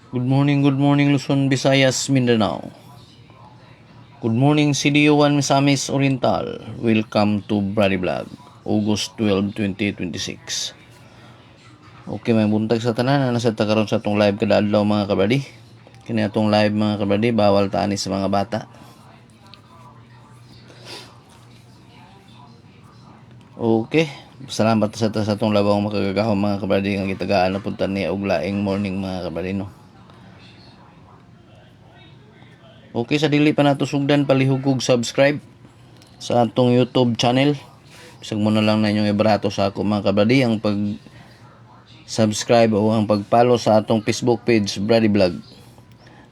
Good morning Luzon, Visayas, Mindanao. Good morning CDO1 Misamis Oriental. Welcome to Brady Vlog, August 12, 2026. Okay, may buntag sa tanan na nasa karon sa atong live kada adlaw mga kabady. Kini atong live mga kabady, bawal taani sa mga bata. Okay, salamat sa atong labang makagagahom mga kabady nga gitagaan na punta ni og laing morning mga kabady no. Okay, sa dili pa nato sugdan, palihog og subscribe sa atong YouTube channel. Bisag mo na lang na inyong ibrato sa ako mga kabady ang pag-subscribe o ang pag-follow sa atong Facebook page, Brady Vlog,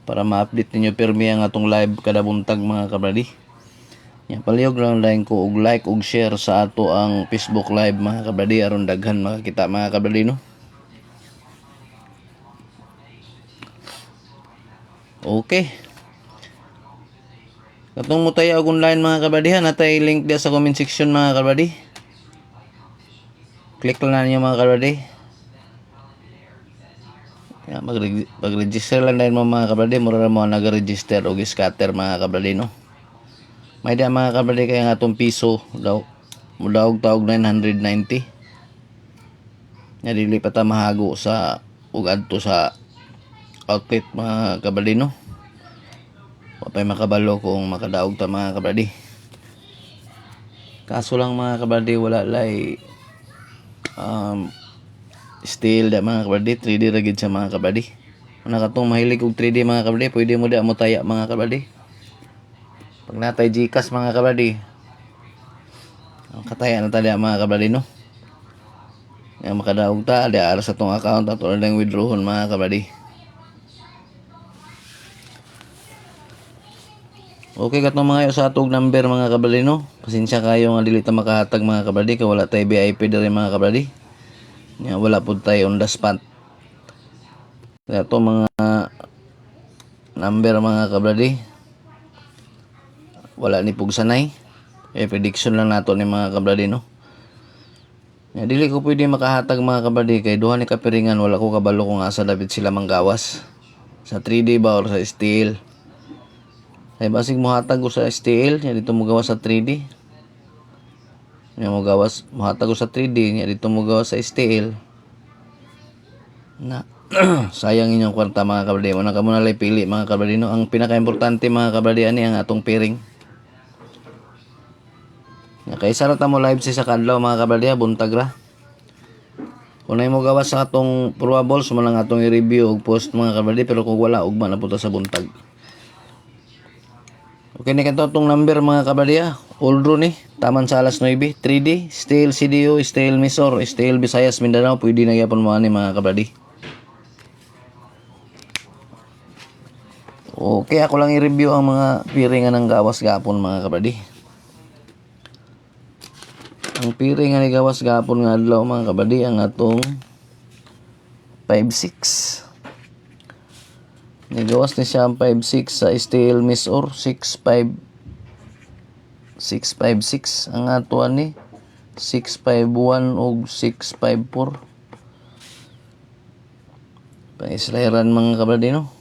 para ma-update ninyo pirmi ang atong live kada buntag mga kabady. Yan, palihog lang ko og like og share sa ato ang Facebook live mga kabady aron daghan makakita mga kabady no. Okay. Katong mo tayo online mga kabady, natay link dia sa comment section mga kabady. Click lang na niyo mga kabady. Yan, mag-register lang dahil mga kabady, mura mo nag-register o scatter mga kabady no. May dia mga kabady kaya nga atong piso daw mudawog taog 990. Nya dili pa ta mahago sa ug adto sa outlet mga kabady no. Wapay makabalo kung makadaog ta mga kabady. Kaso lang mga kabady, wala lay steel da mga kabady, 3D ra gid sa mga kabady. Una katong mahilig og 3D mga kabady, pwede mo da mo taya mga kabady. Pag natay Gcash mga kabady, kataya na tali mga kabady no. Nga makadaog ta, di ara sa tong account ato lang withdrawon mga kabady. Okay, katong mga sa atog number mga kabady no. Pasensya kayo nga dili ta makahatag mga kabady kay wala tay VIP diri mga kabady. Nya wala pud tay on the spot. Ato mga number mga kabady, wala ni pug sanay. Prediction lang nato ni mga kabady no. Nya dili ko pwede makahatag mga kabady kay duha ni kapiringan, wala ko kabalo kung asa dapat sila manggawas. Sa 3D ba or sa steel. Ay basig mo hatag ko sa STL, nya dito mo gawas sa 3D. Nya mo gawas, mo hatag ko sa 3D, nya dito mo gawas sa STL. Na sayang inyong kwarta mga kabady. Wala ka muna lay pili mga kabady no. Ang pinaka-importante mga kabady ani ang atong pairing. Nya kay sara ta mo live sa kadlaw mga kabady, buntag ra. Kung nay mo gawas sa atong probables mo lang atong i-review og post mga kabady, pero kung wala ugma na puta sa buntag. Okay, ni kanto tong number mga kabady, Oldro ni, taman sa alas 9, 3D, steel CDO, steel Misor, steel Visayas, Mindanao, pwede na gyapon mo ani mga kabady. Okay, ako lang i-review ang mga piringan ng gawas gapon mga kabady. Ang piringan ni gawas gapon nga adlaw mga kabady ang atong 5.6. Nigawas ni siya ang 5.6 sa steel Misor 6.56. Ang ato ni 6.51 o 6.54. Pang-islairan mga kabady no.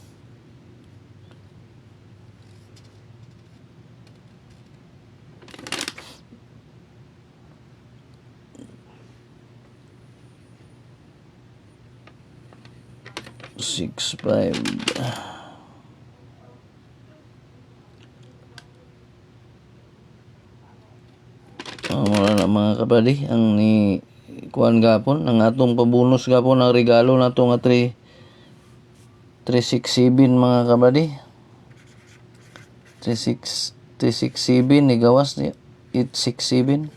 Six five. Wala na mga kabady ang ni kuan gapon ang atong pabonus gapon ang regalo nato nga 367 mga kabady. 367 ni gawas ni 867.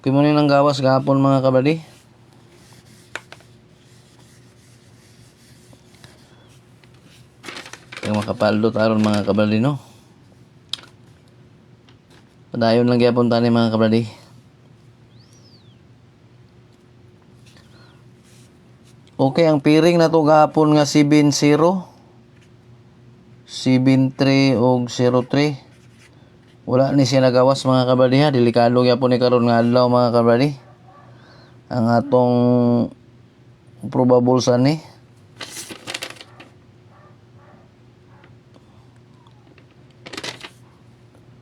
Kimo ni nang gawas gapon mga kabady. Kaya makapaldo taron mga kabady no. Padayon lang gyapon tani mga kabady. Okay, ang piring na to gapon nga 70, 73 og 03. Wala ni siya nagawas mga kabady ha. Delikado gyapon ni karon nga adlaw mga kabady. Ang atong probable sa ni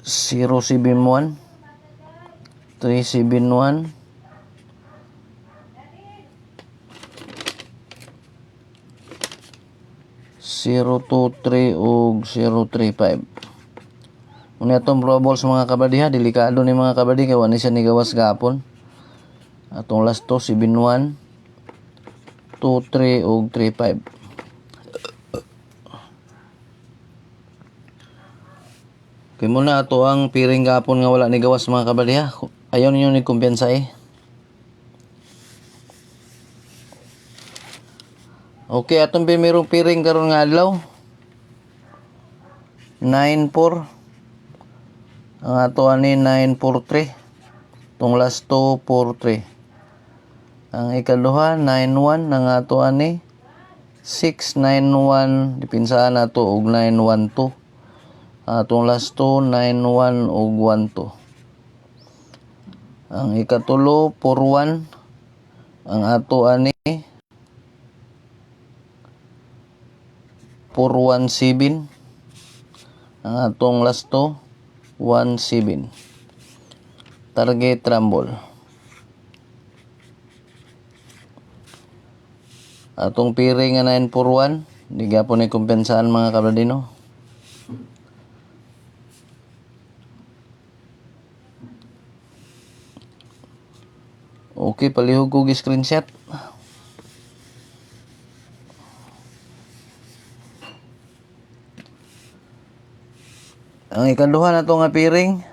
071 371 023 ug 035. Muna itong probable sa mga kabady ha, delikado ni mga kabady kay wala siya nigawas gapon. Atong last to 71 23 ug 35. Kaya muna ato ang piring gapon nga wala ni gawas mga kabady ha. Ayaw ninyo ni kumpiyansa eh. Okay, atong merong piring karon nga adlaw. 94. Ang ato ani 943. Tong last 243. Ang ikaduha 91 ang ato ani 691 dipinsaan nato og 912. Atong last 291 og 12. Ang ikatulo 41 ang ato ani 417. Ang atong last 17. Target rumble. Atong piring nga 941 di gyapon ni kumpensaan mga kabladino. Okay, palihog ko screenshot. Ang ikaduha na to nga piring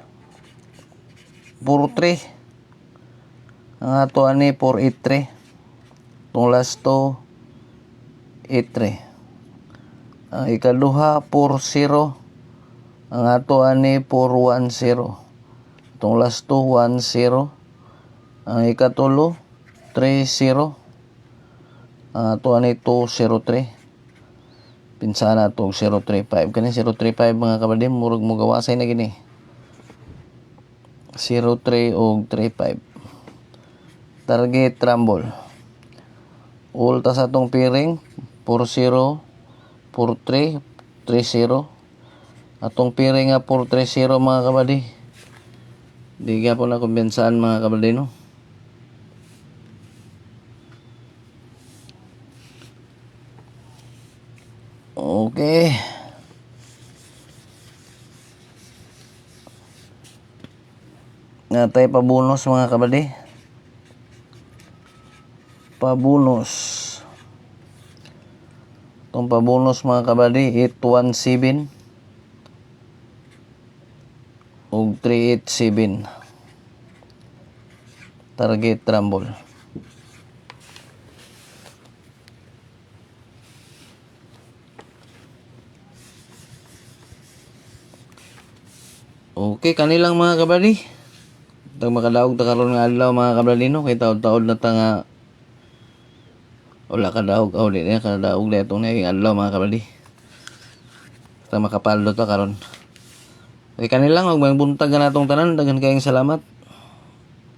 43. Ang ato ani 483. Tong last to 83. Ang ikaduha 40. Ang ato ani 410. Tong last to 10. Ang ikatulo 30. Ang ato ani 203. Pinsana to 035. Kani 035 mga kabady murag mo gawasay na gini. 03 og 35. Target rumble. Ulta sa atong piring 40 43 30. Atong piring nga 430 mga kabady. Di gyapon na kumbensaan mga kabady no. Okay. Natay pabonus mga kabady. Pabonus. Itong pabonus mga kabady 817 ug 387. Target rumble. Okay, kanilang mga kabady. Tag makadaog ta karon nga adlaw mga kabladino kay taod-taod na ta nga wala kadaog di na kadaog na itong naging adlaw mga kabady. Ta makapaldo ta karon. Kay kanilang og buntag na natong tanan, daghan kayong salamat.